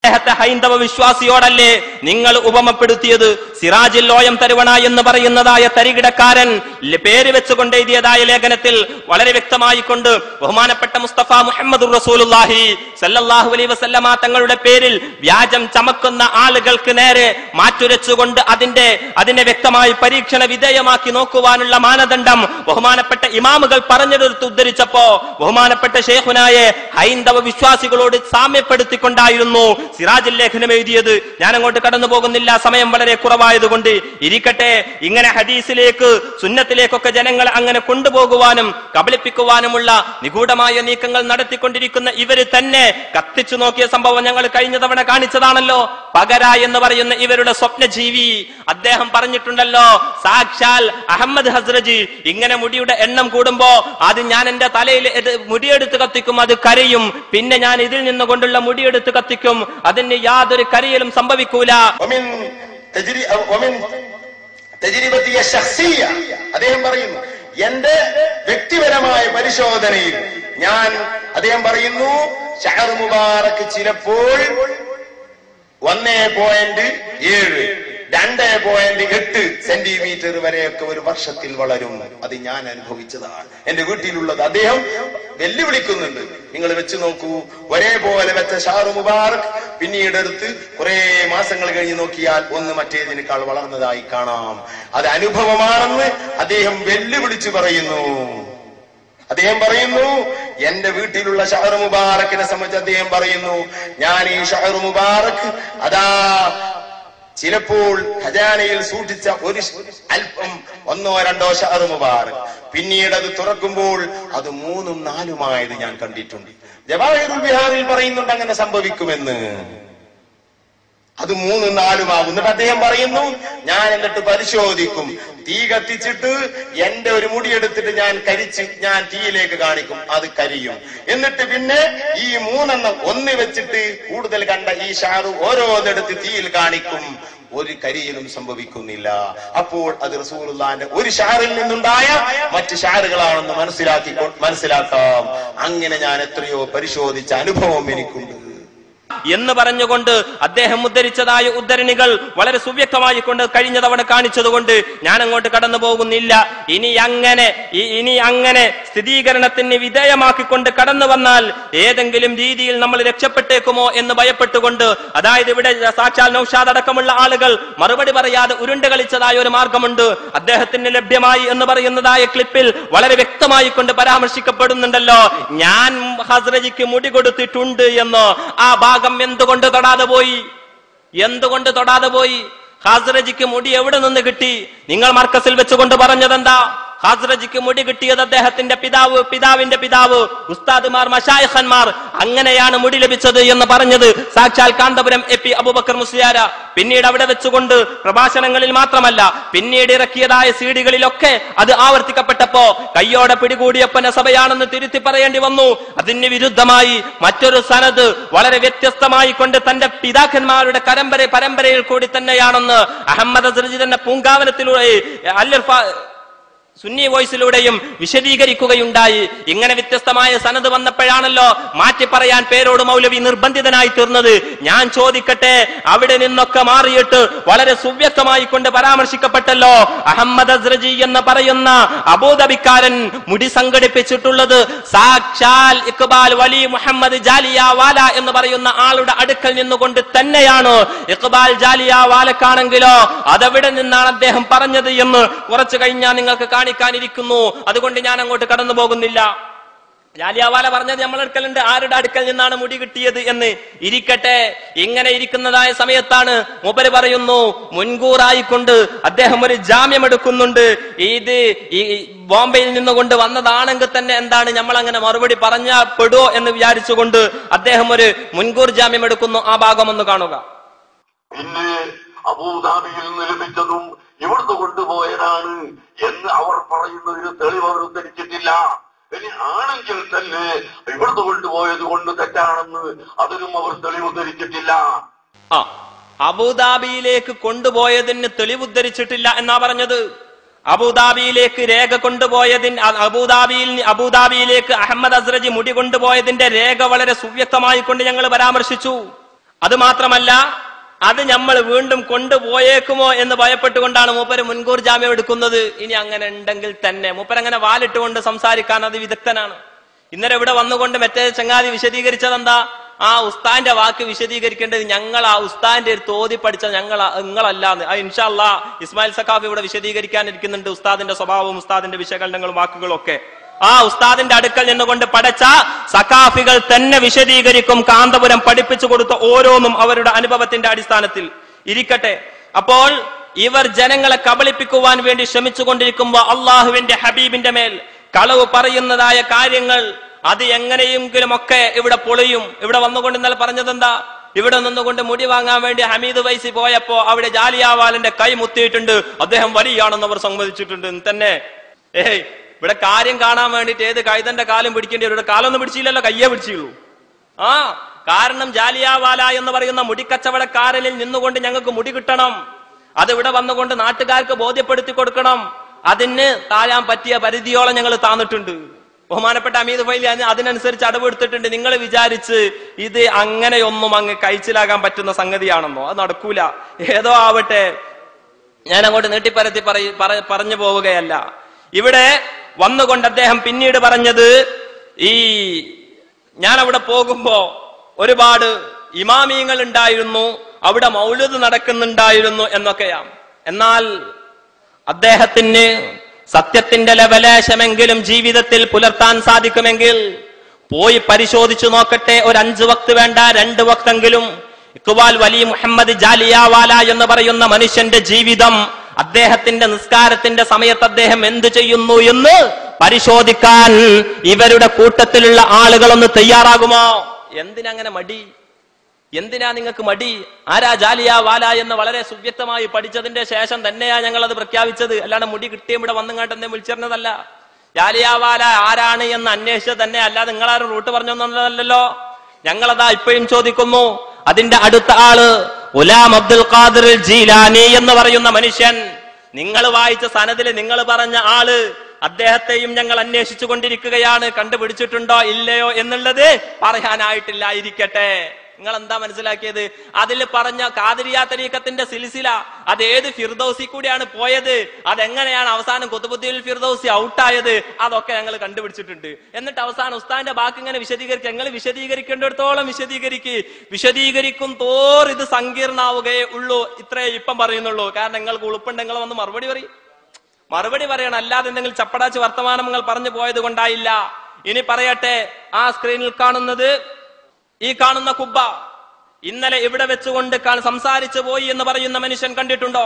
അദ്ദേഹത്തെ ഹൈന്ദവ വിശ്വാസിയോടല്ലേ നിങ്ങൾ ഉപമപ്പെടുത്തിയത്? സിറാജിൽ ലോയം തരുവണ എന്ന് പറയുന്നതായ തരികിടക്കാരൻ പേര് വെച്ചുകൊണ്ട് എഴുതിയതായ ലേഖനത്തിൽ വളരെ വ്യക്തമായി കൊണ്ട് ബഹുമാനപ്പെട്ട മുസ്തഫ മുഹമ്മദുർ റസൂലുള്ളാഹി സല്ലല്ലാഹു അലൈഹി വസല്ലമ തങ്ങളുടെ പേരിൽ വ്യാജം ചമക്കുന്ന ആളുകൾക്ക് നേരെ മാറ്റുരച്ചുകൊണ്ട് അതിനെ വ്യക്തമായി പരീക്ഷണ വിധേയമാക്കി നോക്കുവാനുള്ള മാനദണ്ഡം ബഹുമാനപ്പെട്ട ഇമാമുകൾ പറഞ്ഞെടുത്ത് ഉദ്ധരിച്ചപ്പോ ബഹുമാനപ്പെട്ട ശൈഖുനായെ ഹൈന്ദവ വിശ്വാസികളോട് സാമ്യപ്പെടുത്തിക്കൊണ്ടായിരുന്നു സിറാജിൽ ലേഖനം എഴുതിയത്. ഞാൻ അങ്ങോട്ട് കടന്നു പോകുന്നില്ല, സമയം വളരെ കുറവായതുകൊണ്ട്. ഇരിക്കട്ടെ, ഇങ്ങനെ ഹദീസിലേക്ക് സുന്നത്തിലേക്കൊക്കെ ജനങ്ങളെ അങ്ങനെ കൊണ്ടുപോകുവാനും കബളിപ്പിക്കുവാനുമുള്ള നിഗൂഢമായ നീക്കങ്ങൾ നടത്തിക്കൊണ്ടിരിക്കുന്ന ഇവര് തന്നെ കത്തിച്ചു നോക്കിയ സംഭവം ഞങ്ങൾ കഴിഞ്ഞ തവണ കാണിച്ചതാണല്ലോ. പകര എന്ന് പറയുന്ന ഇവരുടെ സ്വപ്നജീവി അദ്ദേഹം പറഞ്ഞിട്ടുണ്ടല്ലോ, സാക്ഷാൽ അഹമ്മദ് ഹസ്രജി ഇങ്ങനെ മുടിയുടെ എണ്ണം കൂടുമ്പോ അത് ഞാൻ എന്റെ തലയിൽ മുടിയെടുത്ത് കത്തിക്കും, അത് കരയും. പിന്നെ ഞാൻ ഇതിൽ നിന്നുകൊണ്ടുള്ള മുടിയെടുത്ത് കത്തിക്കും, അതിന് യാതൊരു കരയിലും സംഭവിക്കൂല. അദ്ദേഹം പറയുന്നു, എന്റെ വ്യക്തിപരമായ പരിശോധനയിൽ അദ്ദേഹം പറയുന്നു, ഷഅർ മുബാറക് ചിലപ്പോൾ 1.7, 2.8 സെന്റിമീറ്റർ വരെയൊക്കെ ഒരു വർഷത്തിൽ വളരും. അത് ഞാൻ അനുഭവിച്ചതാണ്, എന്റെ വീട്ടിലുള്ളത്. അദ്ദേഹം വെല്ലുവിളിക്കുന്നുണ്ട്. നിങ്ങൾ വെച്ച് നോക്കൂ, ഒരേപോലെ വെച്ച ഷഅർ മുബാറക് പിന്നീട് എടുത്ത് കുറെ മാസങ്ങൾ കഴിഞ്ഞ് നോക്കിയാൽ ഒന്ന് മറ്റേതിനേക്കാൾ വളർന്നതായി കാണാം. അത് അനുഭവമാണെന്ന് അദ്ദേഹം വെല്ലുവിളിച്ചു പറയുന്നു. അദ്ദേഹം പറയുന്നു, എന്റെ വീട്ടിലുള്ള ഷഅർ മുബാറക്കിനെ സംബന്ധിച്ച് അദ്ദേഹം പറയുന്നു, ഞാൻ ഈ ഷഅർ മുബാറക് ചിലപ്പോൾ ഖജാനയിൽ സൂക്ഷിച്ച ഒരു അല്പം 1-2 ഷഅർ മുബാറക് പിന്നീട് അത് തുറക്കുമ്പോൾ അത് 3-4 ഞാൻ കണ്ടിട്ടുണ്ട്. ജവാഹിറുൽ ബിഹാറിൽ പറയുന്നുണ്ട് അങ്ങനെ സംഭവിക്കുമെന്ന്. അത് 3-4 എന്നിട്ട് അദ്ദേഹം പറയുന്നു, ഞാൻ എന്നിട്ട് പരിശോധിക്കും, തീ കത്തിച്ചിട്ട് എന്റെ ഒരു മുടിയെടുത്തിട്ട് ഞാൻ തീയിലേക്ക് കാണിക്കും, അത് കരിയും. എന്നിട്ട് പിന്നെ ഈ 3 ഒന്ന് വെച്ചിട്ട് കൂടുതൽ കണ്ട ഈ ഷാറു ഓരോന്നെടുത്ത് തീയിൽ കാണിക്കും, ഒരു കരിയിലും സംഭവിക്കുന്നില്ല. അപ്പോൾ അത് റസൂലുള്ളാഹിന്റെ ഒരു ഷാറിൽ നിന്നുണ്ടായ മറ്റ് ഷാറുകളാണെന്ന് മനസ്സിലാക്കാം. അങ്ങനെ ഞാൻ എത്രയോ പരിശോധിച്ച അനുഭവം എനിക്കുണ്ട് എന്ന് പറഞ്ഞുകൊണ്ട് അദ്ദേഹം ഉദ്ധരിച്ചതായ ഉദ്ധരണികൾ വളരെ സുവ്യക്തമായി കൊണ്ട് കഴിഞ്ഞ തവണ കാണിച്ചതുകൊണ്ട് ഞാൻ അങ്ങോട്ട് കടന്നു പോകുന്നില്ല. ഇനി അങ്ങനെ സ്ഥിരീകരണത്തിന് വിധേയമാക്കിക്കൊണ്ട് കടന്നു വന്നാൽ ഏതെങ്കിലും രീതിയിൽ നമ്മൾ രക്ഷപ്പെട്ടേക്കുമോ എന്ന് ഭയപ്പെട്ടുകൊണ്ട്, അതായത് ഇവിടെ സാക്ഷാൽ നൗഷാദ് അടക്കമുള്ള ആളുകൾ മറുപടി പറയാതെ ഉരുണ്ട് കളിച്ചതായ ഒരു മാർഗമുണ്ട്. അദ്ദേഹത്തിന് ലഭ്യമായി എന്ന് പറയുന്നതായ ക്ലിപ്പിൽ വളരെ വ്യക്തമായി കൊണ്ട് പരാമർശിക്കപ്പെടുന്നുണ്ടല്ലോ, ഞാൻ ഹസ്രജിക്ക് മുടി കൊടുത്തിട്ടുണ്ട് എന്ന്. ആ ഭാഗം എന്തുകൊണ്ട് തൊടാതെ പോയി? ഖാസ്റജിക്ക് മുടി എവിടെ നിന്ന് കിട്ടി? നിങ്ങൾ മർക്കസിൽ വെച്ചുകൊണ്ട് പറഞ്ഞതെന്താ? ഖാസ്റജിക്ക് മുടി കിട്ടിയത് അദ്ദേഹത്തിന്റെ പിതാവിന്റെ പിതാവ് ഉസ്താദുമാർ മശായിഖന്മാർ അങ്ങനെയാണ് മുടി ലഭിച്ചത് എന്ന് പറഞ്ഞത് സാക്ഷാൽ കാന്തപുരം AP അബൂബക്കർ മുസ്ലിയാര. പിന്നീട് അവിടെ വെച്ചുകൊണ്ട് പ്രഭാഷണങ്ങളിൽ മാത്രമല്ല പിന്നീട് ഇറക്കിയതായ CD-കളിലൊക്കെ അത് ആവർത്തിക്കപ്പെട്ടപ്പോ കയ്യോടെ പിടികൂടിയപ്പന സഭയാണെന്ന് തിരുത്തി പറയേണ്ടി വന്നു. അതിന് വിരുദ്ധമായി മറ്റൊരു സനദ് വളരെ വ്യത്യസ്തമായി കൊണ്ട് തന്റെ പിതാക്കന്മാരുടെ പരമ്പരയിൽ കൂടി തന്നെയാണെന്ന് അഹമ്മദ് അസ്രജി തന്നെ പൂങ്കാവനത്തിലൂടെ സുന്നി വോയിസിലൂടെയും വിശദീകരിക്കുകയുണ്ടായി. ഇങ്ങനെ വ്യത്യസ്തമായ സനദ് വന്നപ്പോഴാണല്ലോ മാറ്റി പറയാൻ പേരോട് മൗലവി നിർബന്ധിതനായി തീർന്നത്. ഞാൻ ചോദിക്കട്ടെ, അവിടെ നിന്നൊക്കെ മാറിയിട്ട് വളരെ സുവ്യക്തമായി കൊണ്ട് പരാമർശിക്കപ്പെട്ടല്ലോ, അഹമ്മദ് അസ്രജി എന്ന് പറയുന്ന അബൂദബിക്കാരൻ മുടി സംഘടിപ്പിച്ചിട്ടുള്ളത് സാക്ഷാൽ ഇഖ്ബാൽ വലി മുഹമ്മദ് ജാലിയാവാല എന്ന് പറയുന്ന ആളുടെ അടുക്കൽ നിന്നുകൊണ്ട് തന്നെയാണ്. ഇഖ്ബാൽ ജാലിയാവാലക്കാണെങ്കിലോ അതെവിടെ നിന്നാണ് അദ്ദേഹം പറഞ്ഞത് എന്ന് കുറച്ചു കഴിഞ്ഞാൽ നിങ്ങൾക്ക് കാണിക്കാനിരിക്കുന്നു. അതുകൊണ്ട് ഞാൻ അങ്ങോട്ട് കടന്നു പോകുന്നില്ല. ജാലിയാവാല പറഞ്ഞത് നമ്മളെ അടുക്കലുണ്ട്, ആരുടെ അടുക്കൽ നിന്നാണ് മുടി കിട്ടിയത് എന്ന്. ഇരിക്കട്ടെ, ഇങ്ങനെ ഇരിക്കുന്നതായ സമയത്താണ് മൂപ്പര് പറയുന്നു, മുൻകൂറായിക്കൊണ്ട് അദ്ദേഹം ഒരു ജാമ്യം എടുക്കുന്നുണ്ട്. ഇത് ഈ ബോംബെയിൽ നിന്നുകൊണ്ട് വന്നതാണെങ്കിൽ തന്നെ എന്താണ് നമ്മൾ അങ്ങനെ മറുപടി പറഞ്ഞാൽ പെടുവോ എന്ന് വിചാരിച്ചുകൊണ്ട് അദ്ദേഹം ഒരു മുൻകൂർ ജാമ്യം എടുക്കുന്നു. ആ ഭാഗം ഒന്ന് കാണുക. പിന്നെ അബൂദാബിയിൽ നിന്ന് ലഭിച്ചതും ഇവിടുന്ന് കൊണ്ടുപോയതാണ് എന്ന് അവർ പറയുന്നതിന് തെളിവ് അവർ ഉദ്ധരിച്ചിട്ടില്ല. ഇനി ആണെങ്കിൽ തന്നെ ഇവിടുന്ന് കൊണ്ടുപോയത് കൊണ്ട് തെറ്റാണെന്ന് അതിനും അവർ തെളിവ് ഉദ്ധരിച്ചിട്ടില്ല. അബൂദാബിയിലേക്ക് കൊണ്ടുപോയതിന് തെളിവ് ഉദ്ധരിച്ചിട്ടില്ല എന്നാ പറഞ്ഞത്. അബൂദാബിയിലേക്ക് രേഖ കൊണ്ടുപോയതിന് അബൂദാബിയിലേക്ക് അഹമ്മദ് അസ്രജി മുടി കൊണ്ടുപോയതിന്റെ രേഖ വളരെ സുവ്യക്തമായി കൊണ്ട് ഞങ്ങൾ പരാമർശിച്ചു. അത് മാത്രമല്ല, അത് നമ്മൾ വീണ്ടും കൊണ്ടുപോയേക്കുമോ എന്ന് ഭയപ്പെട്ടുകൊണ്ടാണ് മൂപ്പര് മുൻകൂർ ജാമ്യം എടുക്കുന്നത്. ഇനി അങ്ങനെ ഉണ്ടെങ്കിൽ തന്നെ മൂപ്പരങ്ങനെ വാലിട്ടുകൊണ്ട് സംസാരിക്കാൻ അത് വിദഗ്ധനാണ്. ഇന്നലെ ഇവിടെ വന്നുകൊണ്ട് മറ്റേ ചങ്ങാതി വിശദീകരിച്ചത് എന്താ? ആ ഉസ്താന്റെ വാക്ക് വിശദീകരിക്കേണ്ടത് ഞങ്ങൾ ആ ഉസ്താന്റെ ഒരു തോതി പഠിച്ച നിങ്ങളല്ലാന്ന്. ആ ഇൻഷാ അല്ലാഹ് ഇസ്മായിൽ സഖാഫി ഇവിടെ വിശദീകരിക്കാനിരിക്കുന്നുണ്ട്. ഉസ്താദിന്റെ സ്വഭാവവും ഉസ്താദിന്റെ വിശകലനങ്ങളും വാക്കുകളും ഒക്കെ ആ ഉസ്താദിന്റെ അടുക്കൽ നിന്നുകൊണ്ട് പഠിച്ച സഖാഫികൾ തന്നെ വിശദീകരിക്കും. കാന്തപുരം പഠിപ്പിച്ചു കൊടുത്ത ഓരോന്നും അവരുടെ അനുഭവത്തിന്റെ അടിസ്ഥാനത്തിൽ ഇരിക്കട്ടെ. അപ്പോൾ ഇവർ ജനങ്ങളെ കബളിപ്പിക്കുവാൻ വേണ്ടി ശ്രമിച്ചുകൊണ്ടിരിക്കുമ്പോ അള്ളാഹുവിന്റെ ഹബീബിന്റെ മേൽ കളവ് പറയുന്നതായ കാര്യങ്ങൾ അത് എങ്ങനെയെങ്കിലും ഒക്കെ ഇവിടെ പൊളിയും. ഇവിടെ വന്നുകൊണ്ട് ഇന്നലെ പറഞ്ഞത് എന്താ? ഇവിടെ നിന്നുകൊണ്ട് മുടി വാങ്ങാൻ വേണ്ടി ഹമീദ് വൈസി പോയപ്പോ അവിടെ ജാലിയാവാലിന്റെ കൈ മുത്തിയിട്ടുണ്ട്, അദ്ദേഹം വലിയാണെന്ന് അവർ സമ്മതിച്ചിട്ടുണ്ട് തന്നെ. ഇവിടെ കാര്യം കാണാൻ വേണ്ടിട്ട് ഏത് കൈതന്റെ കാലം പിടിക്കേണ്ടി വരും? ഇവിടെ കാലൊന്നും പിടിച്ചില്ലല്ലോ, കയ്യേ പിടിച്ചുള്ളൂ. കാരണം ജാലിയാവാല എന്ന് പറയുന്ന മുടിക്കച്ചവടക്കാരനിൽ നിന്നുകൊണ്ട് ഞങ്ങൾക്ക് മുടി കിട്ടണം. അത് ഇവിടെ വന്നുകൊണ്ട് നാട്ടുകാർക്ക് ബോധ്യപ്പെടുത്തി കൊടുക്കണം. അതിന് താഴാൻ പറ്റിയ പരിധിയോളം ഞങ്ങൾ താന്നിട്ടുണ്ട്. ബഹുമാനപ്പെട്ട ഹമീദ് ഫൈലി അതിനനുസരിച്ച് അടവെടുത്തിട്ടുണ്ട്. നിങ്ങൾ വിചാരിച്ച് ഇത് അങ്ങനെയൊന്നും അങ്ങ് കഴിച്ചിലാകാൻ പറ്റുന്ന സംഗതിയാണെന്നോ? അത് നടക്കൂല. ഏതോ ആവട്ടെ, ഞാൻ അങ്ങോട്ട് നീട്ടിപ്പരത്തി പറഞ്ഞു പോവുകയല്ല. ഇവിടെ വന്നുകൊണ്ട് അദ്ദേഹം പിന്നീട് പറഞ്ഞത്, ഞാൻ അവിടെ പോകുമ്പോ ഒരുപാട് ഇമാമിയങ്ങൾ ഉണ്ടായിരുന്നു, അവിടെ മൗലിദ് നടക്കുന്നുണ്ടായിരുന്നു എന്നൊക്കെയാണ്. എന്നാൽ അദ്ദേഹത്തിന് സത്യത്തിന്റെ ലവലേശമെങ്കിലും ജീവിതത്തിൽ പുലർത്താൻ സാധിക്കുമെങ്കിൽ പോയി പരിശോധിച്ചു നോക്കട്ടെ. ഒരു 5 വക്ത് വേണ്ട, 2 വക്തെങ്കിലും ഇഖ്ബാൽ വലി മുഹമ്മദ് ജാലിയാവാല എന്ന് പറയുന്ന മനുഷ്യന്റെ ജീവിതം, അദ്ദേഹത്തിന്റെ നിസ്കാരത്തിന്റെ സമയത്ത് അദ്ദേഹം എന്ത് ചെയ്യുന്നു എന്ന് പരിശോധിക്കാൻ ഇവരുടെ കൂട്ടത്തിലുള്ള ആളുകളൊന്ന് തയ്യാറാകുമോ? എന്തിനങ്ങനെ മടി? എന്തിനാ നിങ്ങൾക്ക് മടി? ആരാ ജാലിയാവാല എന്ന് വളരെ സുവ്യക്തമായി പഠിച്ചതിന്റെ ശേഷം തന്നെയാ ഞങ്ങൾ അത് പ്രഖ്യാപിച്ചത്. അല്ലാണ്ട് മുടി കിട്ടിയും ഇവിടെ വന്നുങ്ങാട്ട് എന്നെ വിളിച്ചിരുന്നതല്ല. ജാലിയാവാല ആരാണ് എന്ന് അന്വേഷിച്ചത് തന്നെ, അല്ലാതെ നിങ്ങളാരും റൂട്ട് പറഞ്ഞൊന്നല്ലോ. ഞങ്ങളതാ ഇപ്പോഴും ചോദിക്കുന്നു. അതിന്റെ അടുത്ത ആള് ഗുലാം അബ്ദുൽ ഖാദിർ ജീലാനി എന്ന് പറയുന്ന മനുഷ്യൻ, നിങ്ങൾ വായിച്ച സനദില് നിങ്ങൾ പറഞ്ഞ ആള്, അദ്ദേഹത്തെയും ഞങ്ങൾ അന്വേഷിച്ചു കൊണ്ടിരിക്കുകയാണ്. കണ്ടുപിടിച്ചിട്ടുണ്ടോ ഇല്ലയോ എന്നുള്ളത് പറയാനായിട്ടില്ല. ഇരിക്കട്ടെ. നിങ്ങൾ എന്താ മനസ്സിലാക്കിയത്? അതിൽ പറഞ്ഞ ഖാദിരിയ തരീഖത്തിന്റെ സിൽസില അത് ഏത് ഫിർദൗസി കൂടിയാണ് പോയത്, അതെങ്ങനെയാണ് അവസാനം ഖുത്ബുദ്ദീൻ ഫിർദൗസി ഔട്ടായത്, അതൊക്കെ ഞങ്ങൾ കണ്ടുപിടിച്ചിട്ടുണ്ട്. എന്നിട്ട് അവസാനം ഉസ്താദിന്റെ ബാക്കി ഇങ്ങനെ വിശദീകരിക്കുക. ഞങ്ങൾ വിശദീകരിക്കേണ്ടിടത്തോളം വിശദീകരിക്കും തോർ ഇത് സങ്കീർണാവുകയേ ഉള്ളൂ. ഇത്രേ ഇപ്പം പറയുന്നുള്ളൂ. കാരണം നിങ്ങൾക്ക് ഉളുപ്പുണ്ട്, നിങ്ങൾ വന്ന് മറുപടി പറയണം. അല്ലാതെ എന്തെങ്കിലും ചപ്പടാച്ച് വർത്തമാനം നിങ്ങൾ പറഞ്ഞു പോയത് കൊണ്ടായില്ല. ഇനി പറയട്ടെ. ആ സ്ക്രീനിൽ കാണുന്നത്, ഈ കാണുന്ന കുബ്ബ ഇന്നലെ ഇവിടെ വെച്ചുകൊണ്ട് സംസാരിച്ചു പോയി എന്ന് പറയുന്ന മനുഷ്യൻ കണ്ടിട്ടുണ്ടോ?